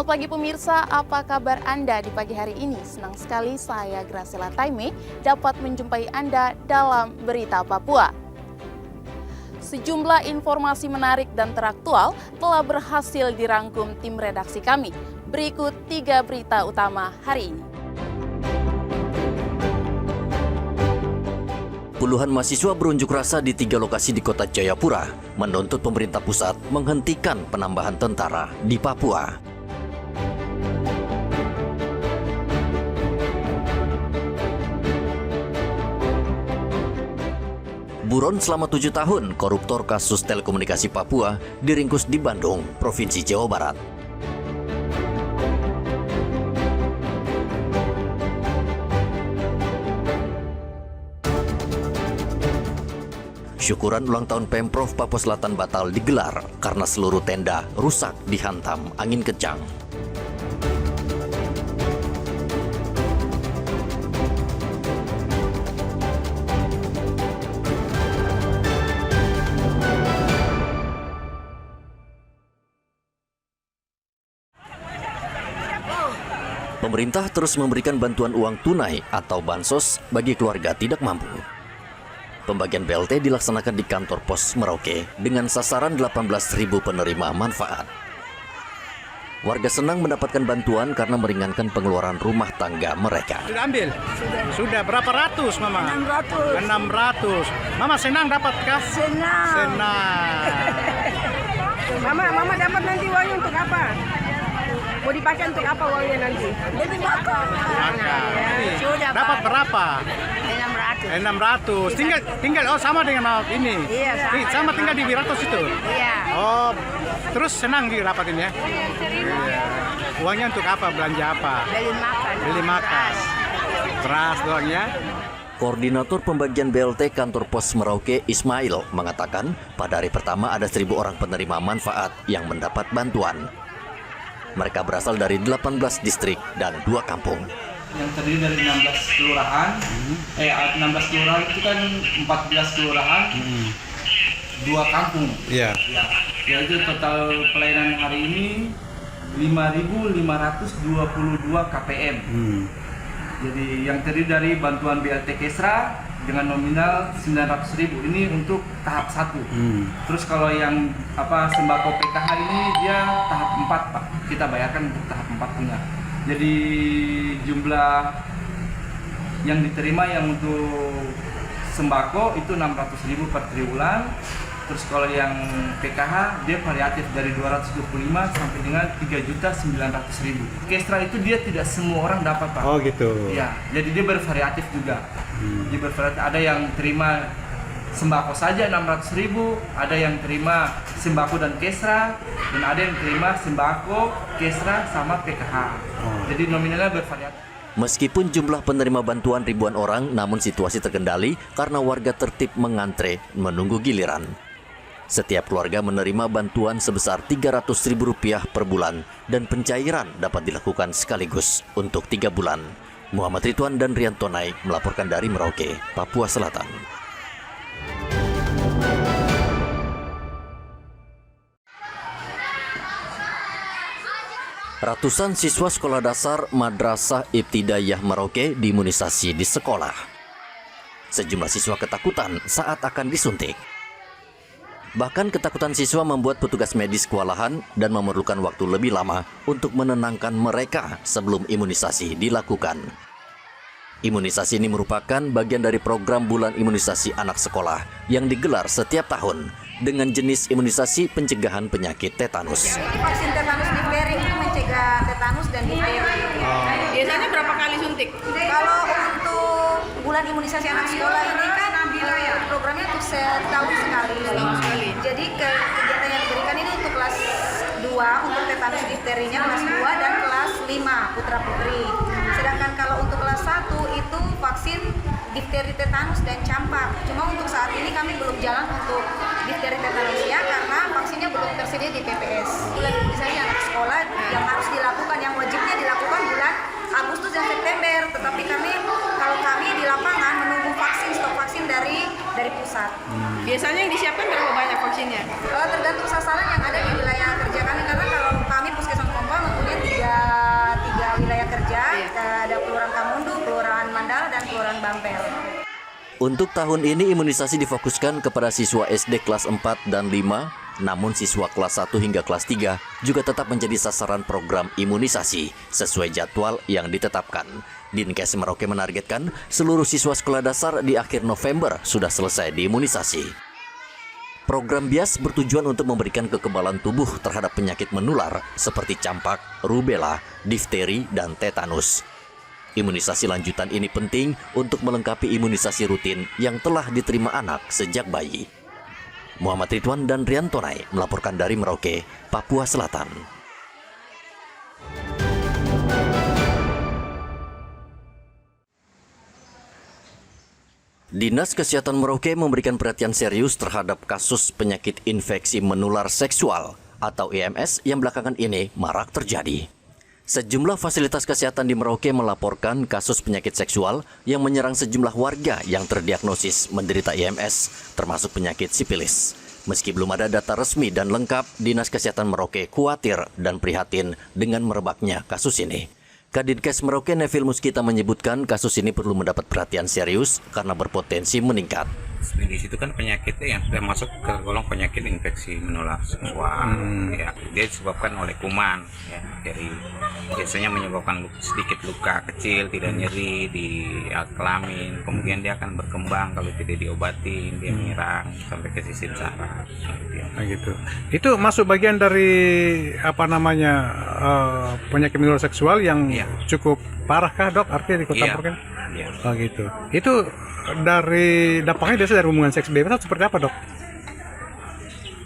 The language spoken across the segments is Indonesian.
Selamat pagi pemirsa, apa kabar Anda di pagi hari ini? Senang sekali saya Graciela Taime dapat menjumpai Anda dalam Berita Papua. Sejumlah informasi menarik dan teraktual telah berhasil dirangkum tim redaksi kami. Berikut 3 berita utama hari ini. Puluhan mahasiswa berunjuk rasa di 3 lokasi di kota Jayapura menuntut pemerintah pusat menghentikan penambahan tentara di Papua. Buron selama 7 tahun, koruptor kasus telekomunikasi Papua diringkus di Bandung, Provinsi Jawa Barat. Syukuran ulang tahun Pemprov Papua Selatan batal digelar karena seluruh tenda rusak dihantam angin kencang. Pemerintah terus memberikan bantuan uang tunai atau bansos bagi keluarga tidak mampu. Pembagian BLT dilaksanakan di kantor pos Merauke dengan sasaran 18.000 penerima manfaat. Warga senang mendapatkan bantuan karena meringankan pengeluaran rumah tangga mereka. Sudah ambil? Sudah. Berapa ratus, Mama? 600. Mama senang dapat kah? Senang. Mama dapat nanti uangnya untuk apa? Mau dipakai untuk apa uangnya nanti? Makan. Sudah, dapat Pak. berapa? 600. Tinggal sama dengan Mama ini. Iya, sama. Tinggal di Wiratos itu. Iya. Oh, terus senang didapatin ya? Iya. Uangnya untuk apa? Belanja apa? Beli makan. Beras doang ya. Koordinator pembagian BLT kantor pos Merauke Ismail mengatakan pada hari pertama ada 1.000 orang penerima manfaat yang mendapat bantuan. Mereka berasal dari 18 distrik dan 2 kampung. Yang terdiri dari 16 kelurahan, 16 kelurahan itu kan 14 kelurahan, 2 kampung. Iya. Ya, yaitu total pelayanan hari ini 5.522 KPM. Jadi yang terdiri dari bantuan BLT Kesra dengan nominal 900.000 ini untuk tahap 1. Terus kalau yang sembako PKH ini dia tahap 4, Pak. Kita bayarkan untuk tahap 4-nya. Jadi jumlah yang diterima yang untuk sembako itu 600.000 per triwulan. Terus kalau yang PKH dia variatif dari 225 sampai dengan 3.900.000. Kestra itu dia tidak semua orang dapat, Pak. Oh gitu. Iya, jadi dia bervariatif juga. Dia bervariatif, ada yang terima sembako saja 600.000, ada yang terima sembako dan kesra, dan ada yang terima sembako, kesra sama PKH. Jadi nominalnya bervariatif. Meskipun jumlah penerima bantuan ribuan orang, namun situasi terkendali karena warga tertib mengantre menunggu giliran. Setiap keluarga menerima bantuan sebesar Rp300.000 per bulan dan pencairan dapat dilakukan sekaligus untuk 3 bulan. Muhammad Ridwan dan Rianto Nai melaporkan dari Merauke, Papua Selatan. Ratusan siswa sekolah dasar Madrasah Ibtidaiyah Merauke diimunisasi di sekolah. Sejumlah siswa ketakutan saat akan disuntik. Bahkan ketakutan siswa membuat petugas medis kewalahan dan memerlukan waktu lebih lama untuk menenangkan mereka sebelum imunisasi dilakukan. Imunisasi ini merupakan bagian dari program bulan imunisasi anak sekolah yang digelar setiap tahun dengan jenis imunisasi pencegahan penyakit tetanus. Vaksin tetanus difteri itu mencegah tetanus dan difteri. Biasanya berapa kali suntik? Kalau untuk bulan imunisasi anak sekolah ini kan programnya untuk setahun sekali. Jadi kegiatan yang diberikan ini untuk kelas 2 untuk tetanus difterinya kelas 2 dan kelas 5 putra putri. Sedangkan kalau untuk kelas 1 itu vaksin difteri, tetanus dan campak. Cuma untuk saat ini kami belum jalan untuk difteri tetanusnya karena vaksinnya belum tersedia di PPS. Bulan imunisasi anak sekolah yang harus dilakukan, yang wajibnya dilakukan bulan Agustus dan September. Tetapi kalau kami di lapangan menunggu stok vaksin dari pusat. Biasanya yang disiapkan berapa banyak vaksinnya? Tergantung sasaran yang ada di wilayah kerja kami, karena kalau kami puskesmas Kompol mempunyai 3 Ada Kelurahan Kamundu, Kelurahan Mandala, dan Kelurahan Bampel. Untuk tahun ini imunisasi difokuskan kepada siswa SD kelas 4 dan 5, namun siswa kelas 1 hingga kelas 3 juga tetap menjadi sasaran program imunisasi sesuai jadwal yang ditetapkan. Dinkes Merauke menargetkan seluruh siswa sekolah dasar di akhir November sudah selesai diimunisasi. Program BIAS bertujuan untuk memberikan kekebalan tubuh terhadap penyakit menular seperti campak, rubella, difteri, dan tetanus. Imunisasi lanjutan ini penting untuk melengkapi imunisasi rutin yang telah diterima anak sejak bayi. Muhammad Ridwan dan Rian Tonai melaporkan dari Merauke, Papua Selatan. Dinas Kesehatan Merauke memberikan perhatian serius terhadap kasus penyakit infeksi menular seksual atau IMS yang belakangan ini marak terjadi. Sejumlah fasilitas kesehatan di Merauke melaporkan kasus penyakit seksual yang menyerang sejumlah warga yang terdiagnosis menderita IMS, termasuk penyakit sipilis. Meski belum ada data resmi dan lengkap, Dinas Kesehatan Merauke khawatir dan prihatin dengan merebaknya kasus ini. Kadinkes Merauke Neville Muskita menyebutkan kasus ini perlu mendapat perhatian serius karena berpotensi meningkat. Sipilis itu kan penyakitnya yang sudah masuk ke golong penyakit infeksi menular seksual. Ya, dia disebabkan oleh kuman. Ya, dari biasanya menyebabkan sedikit luka kecil, tidak nyeri di alat kelamin. Kemudian dia akan berkembang kalau tidak diobatin, dia menyerang sampai ke sisi saraf. Gitu. Itu masuk bagian dari penyakit menular seksual yang cukup parah kah, Dok? Artinya di Kota Merauke? Iya. Oh gitu. Itu dari dampaknya biasa dari hubungan seks bebas atau seperti apa, Dok?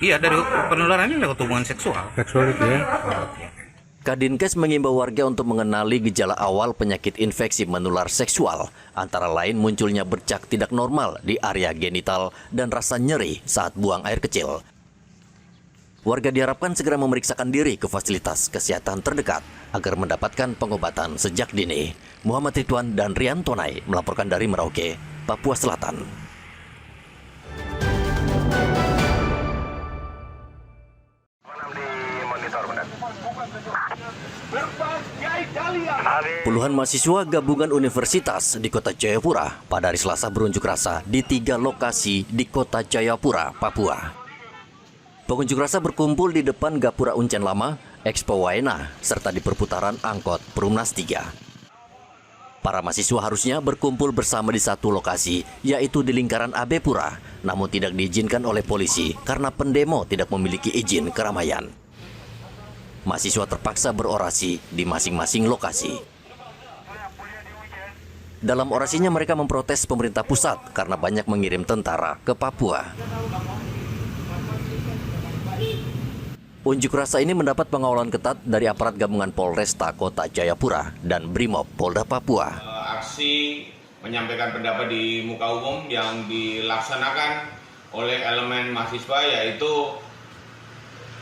Iya, dari penularan ini lewat hubungan seksual. Seksual itu ya. Kadinkes mengimbau warga untuk mengenali gejala awal penyakit infeksi menular seksual, antara lain munculnya bercak tidak normal di area genital dan rasa nyeri saat buang air kecil. Warga diharapkan segera memeriksakan diri ke fasilitas kesehatan terdekat agar mendapatkan pengobatan sejak dini. Muhammad Ridwan dan Rian Tonai melaporkan dari Merauke, Papua Selatan. Puluhan mahasiswa gabungan universitas di Kota Jayapura pada hari Selasa berunjuk rasa di 3 lokasi di Kota Jayapura, Papua. Pengunjuk rasa berkumpul di depan Gapura Uncen Lama, Expo Waena, serta di perputaran angkot Perumnas 3. Para mahasiswa harusnya berkumpul bersama di satu lokasi, yaitu di lingkaran AB Pura, namun tidak diizinkan oleh polisi karena pendemo tidak memiliki izin keramaian. Mahasiswa terpaksa berorasi di masing-masing lokasi. Dalam orasinya mereka memprotes pemerintah pusat karena banyak mengirim tentara ke Papua. Unjuk rasa ini mendapat pengawalan ketat dari aparat gabungan Polresta Kota Jayapura dan Brimob Polda Papua. Aksi menyampaikan pendapat di muka umum yang dilaksanakan oleh elemen mahasiswa, yaitu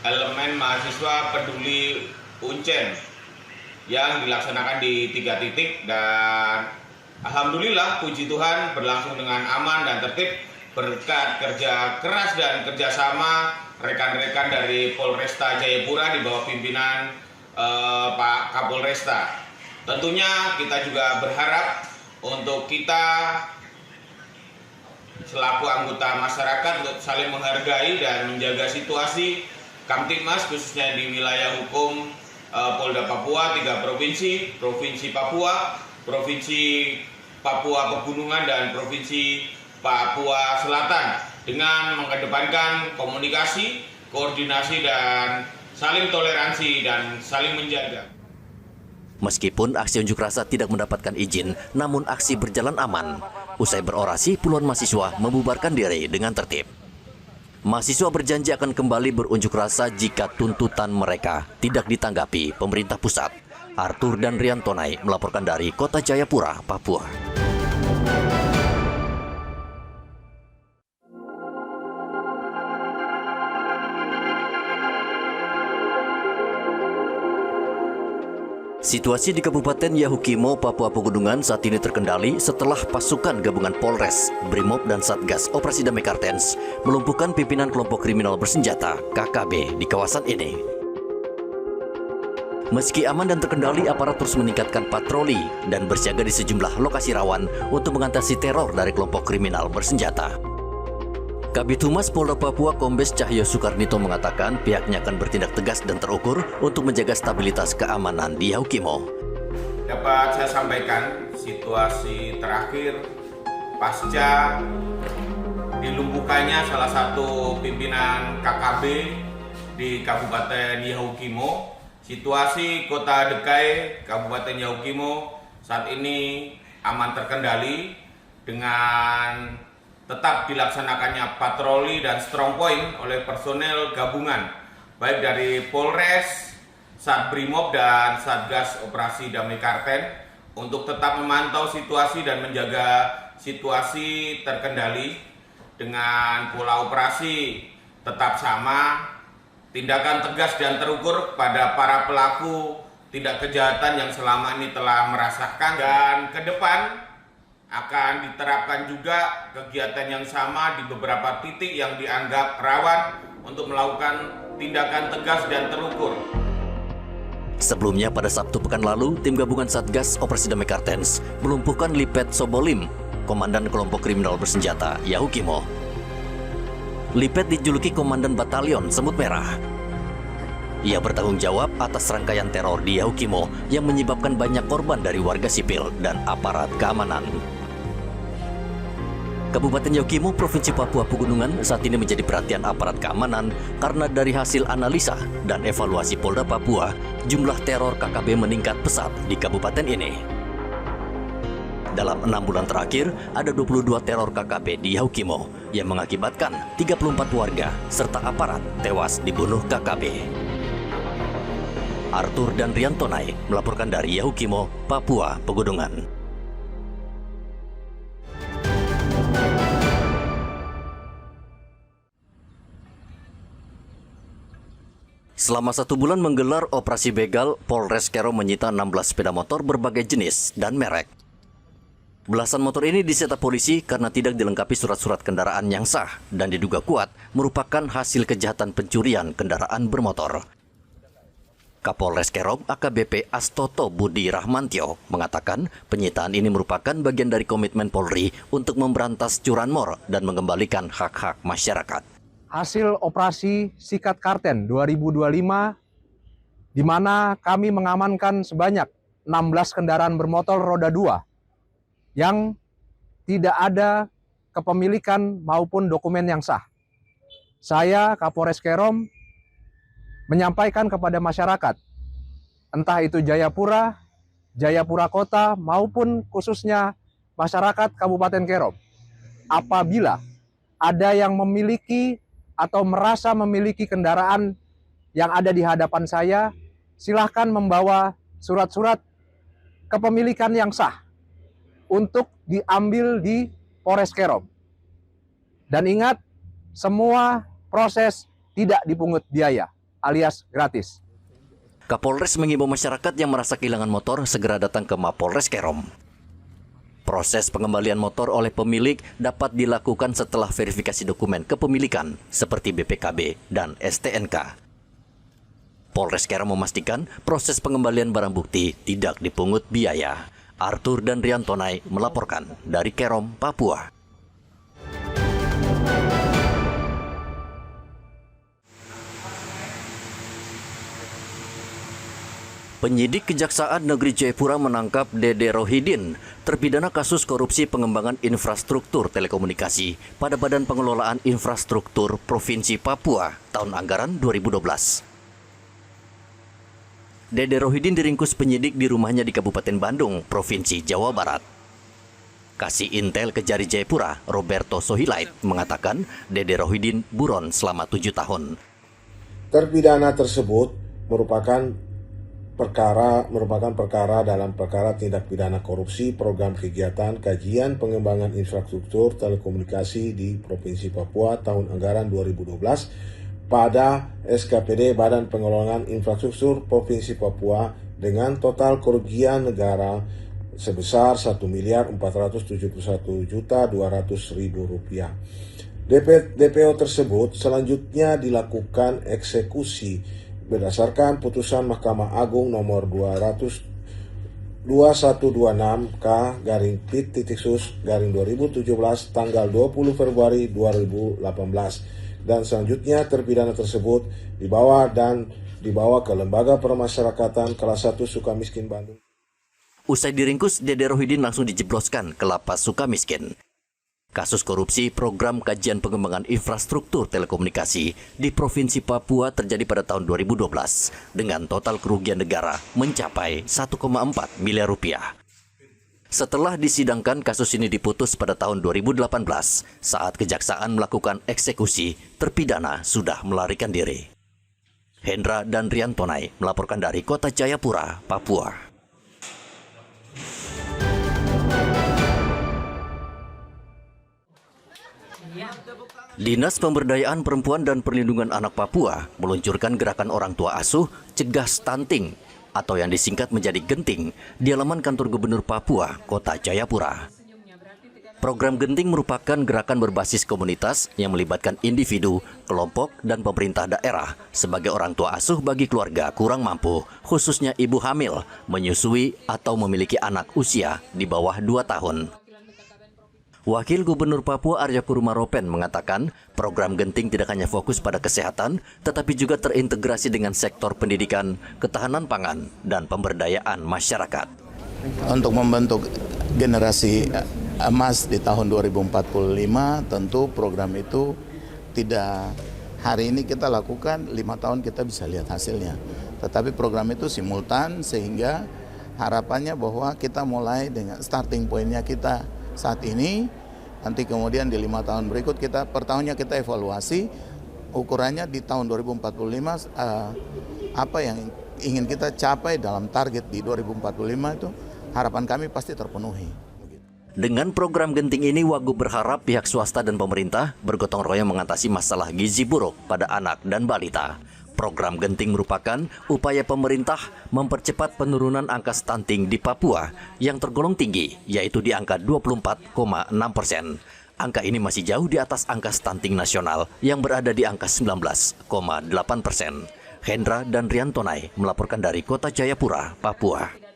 elemen mahasiswa peduli Uncen yang dilaksanakan di 3 titik, dan alhamdulillah puji Tuhan berlangsung dengan aman dan tertib berkat kerja keras dan kerjasama rekan-rekan dari Polresta Jayapura di bawah pimpinan Pak Kapolresta. Tentunya kita juga berharap untuk kita selaku anggota masyarakat untuk saling menghargai dan menjaga situasi Kamtibmas khususnya di wilayah hukum Polda Papua, 3 provinsi, Provinsi Papua, Provinsi Papua Pegunungan, dan Provinsi Papua Selatan, dengan mengedepankan komunikasi, koordinasi, dan saling toleransi dan saling menjaga. Meskipun aksi unjuk rasa tidak mendapatkan izin, namun aksi berjalan aman. Usai berorasi, puluhan mahasiswa membubarkan diri dengan tertib. Mahasiswa berjanji akan kembali berunjuk rasa jika tuntutan mereka tidak ditanggapi pemerintah pusat. Arthur dan Rian Tonai melaporkan dari Kota Jayapura, Papua. Situasi di Kabupaten Yahukimo, Papua Pegunungan saat ini terkendali setelah pasukan gabungan Polres, Brimob, dan Satgas Operasi Damai Kartens melumpuhkan pimpinan kelompok kriminal bersenjata KKB di kawasan ini. Meski aman dan terkendali, aparat terus meningkatkan patroli dan bersiaga di sejumlah lokasi rawan untuk mengatasi teror dari kelompok kriminal bersenjata. Kabid Humas Polda Papua Kombes Cahyo Soekarnito mengatakan pihaknya akan bertindak tegas dan terukur untuk menjaga stabilitas keamanan di Yaukimo. Dapat saya sampaikan situasi terakhir pasca dilumpuhkannya salah satu pimpinan KKB di Kabupaten Yaukimo. Situasi Kota Dekai, Kabupaten Yaukimo saat ini aman terkendali dengan tetap dilaksanakannya patroli dan strong point oleh personel gabungan baik dari Polres, Satbrimob dan Satgas Operasi Damai Karten untuk tetap memantau situasi dan menjaga situasi terkendali dengan pola operasi tetap sama. Tindakan tegas dan terukur pada para pelaku tindak kejahatan yang selama ini telah merasakan, dan ke depan akan diterapkan juga kegiatan yang sama di beberapa titik yang dianggap rawan untuk melakukan tindakan tegas dan terukur. Sebelumnya pada Sabtu pekan lalu, tim gabungan Satgas Operasi Damai Kartens melumpuhkan Lipet Sobolim, komandan kelompok kriminal bersenjata Yaukimo. Lipet dijuluki Komandan Batalion Semut Merah. Ia bertanggung jawab atas rangkaian teror di Yaukimo yang menyebabkan banyak korban dari warga sipil dan aparat keamanan. Kabupaten Yaukimo, Provinsi Papua Pegunungan saat ini menjadi perhatian aparat keamanan karena dari hasil analisa dan evaluasi Polda Papua, jumlah teror KKB meningkat pesat di kabupaten ini. Dalam 6 bulan terakhir, ada 22 teror KKB di Yaukimo yang mengakibatkan 34 warga serta aparat tewas dibunuh KKB. Arthur dan Riantonai melaporkan dari Yaukimo, Papua Pegunungan. Selama 1 bulan menggelar operasi begal, Polres Kerom menyita 16 sepeda motor berbagai jenis dan merek. Belasan motor ini disita polisi karena tidak dilengkapi surat-surat kendaraan yang sah dan diduga kuat merupakan hasil kejahatan pencurian kendaraan bermotor. Kapolres Kerom AKBP Astoto Budi Rahmantio mengatakan penyitaan ini merupakan bagian dari komitmen Polri untuk memberantas curanmor dan mengembalikan hak-hak masyarakat. Hasil operasi Sikat Karten 2025 di mana kami mengamankan sebanyak 16 kendaraan bermotor roda 2 yang tidak ada kepemilikan maupun dokumen yang sah. Saya, Kapolres Kerom, menyampaikan kepada masyarakat, entah itu Jayapura, Jayapura Kota, maupun khususnya masyarakat Kabupaten Kerom, apabila ada yang memiliki atau merasa memiliki kendaraan yang ada di hadapan saya, silahkan membawa surat-surat kepemilikan yang sah untuk diambil di Polres Kerom. Dan ingat, semua proses tidak dipungut biaya, alias gratis. Kapolres mengimbau masyarakat yang merasa kehilangan motor segera datang ke Mapolres Kerom. Proses pengembalian motor oleh pemilik dapat dilakukan setelah verifikasi dokumen kepemilikan seperti BPKB dan STNK. Polres Kerom memastikan proses pengembalian barang bukti tidak dipungut biaya. Arthur dan Riantonai melaporkan dari Kerom, Papua. Penyidik Kejaksaan Negeri Jayapura menangkap Dede Rohidin, terpidana kasus korupsi pengembangan infrastruktur telekomunikasi pada Badan Pengelolaan Infrastruktur Provinsi Papua tahun anggaran 2012. Dede Rohidin diringkus penyidik di rumahnya di Kabupaten Bandung, Provinsi Jawa Barat. Kasih Intel Kejari Jayapura, Roberto Sohilait, mengatakan Dede Rohidin buron selama 7 tahun. Terpidana tersebut merupakan perkara dalam perkara tindak pidana korupsi program kegiatan kajian pengembangan infrastruktur telekomunikasi di Provinsi Papua tahun anggaran 2012 pada SKPD Badan Pengelolaan Infrastruktur Provinsi Papua dengan total kerugian negara sebesar Rp1.471.200.000. DPO tersebut selanjutnya dilakukan eksekusi berdasarkan putusan Mahkamah Agung nomor 21/Pit-Sus/2017 tanggal 20 Februari 2018 dan selanjutnya terpidana tersebut dibawa ke Lembaga Permasyarakatan kelas 1 Sukamiskin Bandung. Usai diringkus, Dede Rohidin langsung dijebloskan ke lapas Sukamiskin. Kasus korupsi program kajian pengembangan infrastruktur telekomunikasi di Provinsi Papua terjadi pada tahun 2012 dengan total kerugian negara mencapai 1,4 miliar rupiah. Setelah disidangkan, kasus ini diputus pada tahun 2018 saat kejaksaan melakukan eksekusi, terpidana sudah melarikan diri. Hendra dan Riantonai melaporkan dari Kota Jayapura, Papua. Dinas Pemberdayaan Perempuan dan Perlindungan Anak Papua meluncurkan gerakan orang tua asuh cegah stunting atau yang disingkat menjadi Genting di halaman kantor Gubernur Papua, Kota Jayapura. Program Genting merupakan gerakan berbasis komunitas yang melibatkan individu, kelompok, dan pemerintah daerah sebagai orang tua asuh bagi keluarga kurang mampu, khususnya ibu hamil, menyusui, atau memiliki anak usia di bawah 2 tahun. Wakil Gubernur Papua Arya Kurumaropen mengatakan program Genting tidak hanya fokus pada kesehatan, tetapi juga terintegrasi dengan sektor pendidikan, ketahanan pangan, dan pemberdayaan masyarakat. Untuk membentuk generasi emas di tahun 2045, tentu program itu tidak hari ini kita lakukan, 5 tahun kita bisa lihat hasilnya. Tetapi program itu simultan sehingga harapannya bahwa kita mulai dengan starting pointnya kita saat ini, nanti kemudian di 5 tahun berikut kita per tahunnya kita evaluasi ukurannya di tahun 2045 apa yang ingin kita capai dalam target di 2045 itu harapan kami pasti terpenuhi. Dengan program Genting ini, Wagub berharap pihak swasta dan pemerintah bergotong royong mengatasi masalah gizi buruk pada anak dan balita. Program Genting merupakan upaya pemerintah mempercepat penurunan angka stunting di Papua yang tergolong tinggi, yaitu di angka 24,6%. Angka ini masih jauh di atas angka stunting nasional yang berada di angka 19,8%. Hendra dan Riantonai melaporkan dari Kota Jayapura, Papua.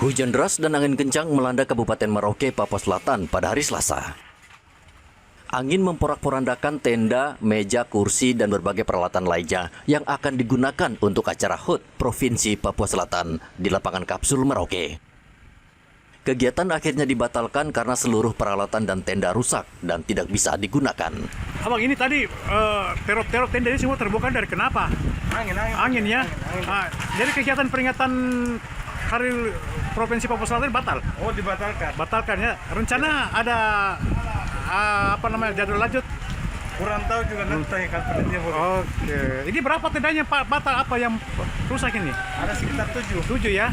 Hujan deras dan angin kencang melanda Kabupaten Merauke, Papua Selatan pada hari Selasa. Angin memporak-porandakan tenda, meja, kursi, dan berbagai peralatan lainnya yang akan digunakan untuk acara HUT Provinsi Papua Selatan di lapangan Kapsul Merauke. Kegiatan akhirnya dibatalkan karena seluruh peralatan dan tenda rusak dan tidak bisa digunakan. Abang, ini tadi terop-terop tenda ini semua terbongkar dari kenapa? Angin ya. Nah, jadi kegiatan peringatan Hari Provinsi Papua Selatan batal. Oh, dibatalkan. Batalkan ya. Rencana ada jadwal lanjut? Kurang tahu juga nanti kapan. Oke. Ini berapa tendanya Pak? Batal apa yang rusak ini? Ada sekitar 7 ya.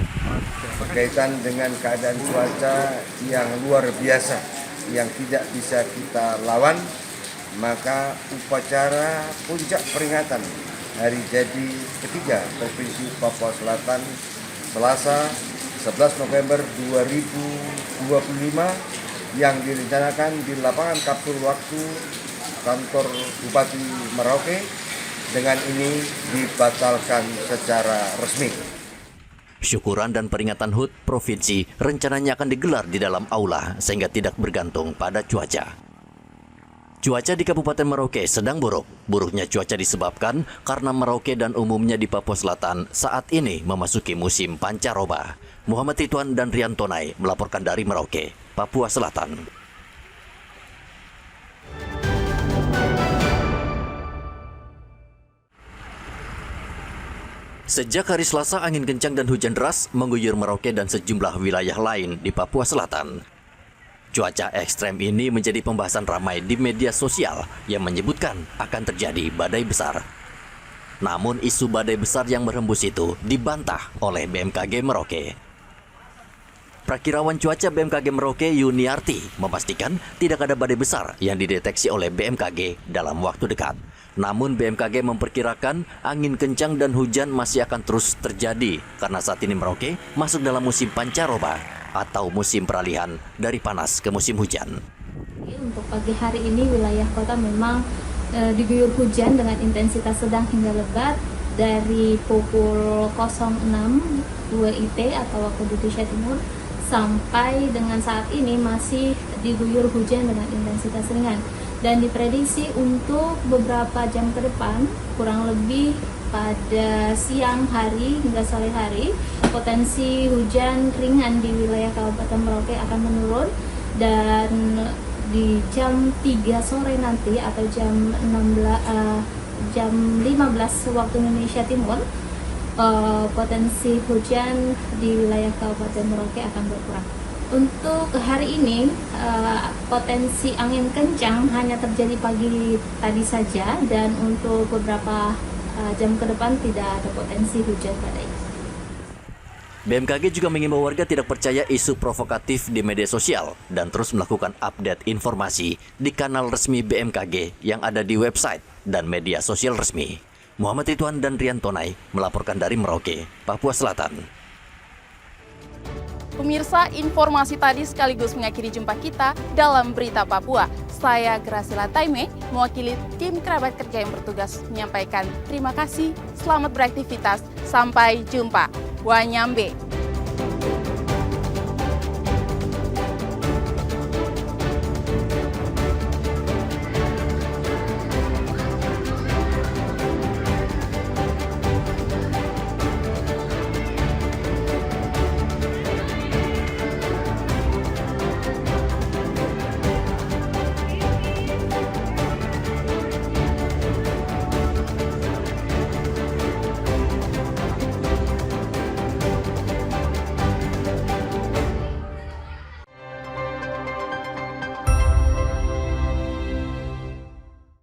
Berkaitan dengan keadaan cuaca yang luar biasa yang tidak bisa kita lawan, maka upacara puncak peringatan Hari Jadi ketiga Provinsi Papua Selatan Selasa 11 November 2025 yang direncanakan di lapangan Kapsul Waktu kantor Bupati Merauke dengan ini dibatalkan secara resmi. Syukuran dan peringatan HUT Provinsi rencananya akan digelar di dalam aula sehingga tidak bergantung pada cuaca. Cuaca di Kabupaten Merauke sedang buruk. Buruknya cuaca disebabkan karena Merauke dan umumnya di Papua Selatan saat ini memasuki musim pancaroba. Muhammad Ridwan dan Riantonai melaporkan dari Merauke, Papua Selatan. Sejak hari Selasa, angin kencang dan hujan deras mengguyur Merauke dan sejumlah wilayah lain di Papua Selatan. Cuaca ekstrem ini menjadi pembahasan ramai di media sosial yang menyebutkan akan terjadi badai besar. Namun isu badai besar yang berhembus itu dibantah oleh BMKG Merauke. Prakirawan cuaca BMKG Merauke Yuniarti memastikan tidak ada badai besar yang dideteksi oleh BMKG dalam waktu dekat. Namun BMKG memperkirakan angin kencang dan hujan masih akan terus terjadi karena saat ini Merauke masuk dalam musim pancaroba atau musim peralihan dari panas ke musim hujan. Untuk pagi hari ini wilayah kota memang diguyur hujan dengan intensitas sedang hingga lebat dari pukul 06.02 WIT atau waktu Indonesia Timur sampai dengan saat ini masih diguyur hujan dengan intensitas ringan, dan diprediksi untuk beberapa jam ke depan kurang lebih pada siang hari hingga sore hari potensi hujan ringan di wilayah Kabupaten Merauke akan menurun, dan di jam 3 sore nanti atau jam 15 waktu Indonesia Timur potensi hujan di wilayah Kabupaten Merauke akan berkurang. Untuk hari ini potensi angin kencang hanya terjadi pagi tadi saja, dan untuk beberapa jam ke depan tidak ada potensi hujan pada ini. BMKG juga mengimbau warga tidak percaya isu provokatif di media sosial dan terus melakukan update informasi di kanal resmi BMKG yang ada di website dan media sosial resmi. Muhammad Ridwan dan Rian Tonai melaporkan dari Merauke, Papua Selatan. Pemirsa, informasi tadi sekaligus mengakhiri jumpa kita dalam Berita Papua. Saya Graciela Taime, mewakili tim kerabat kerja yang bertugas menyampaikan terima kasih, selamat beraktivitas, sampai jumpa. Wanyambe.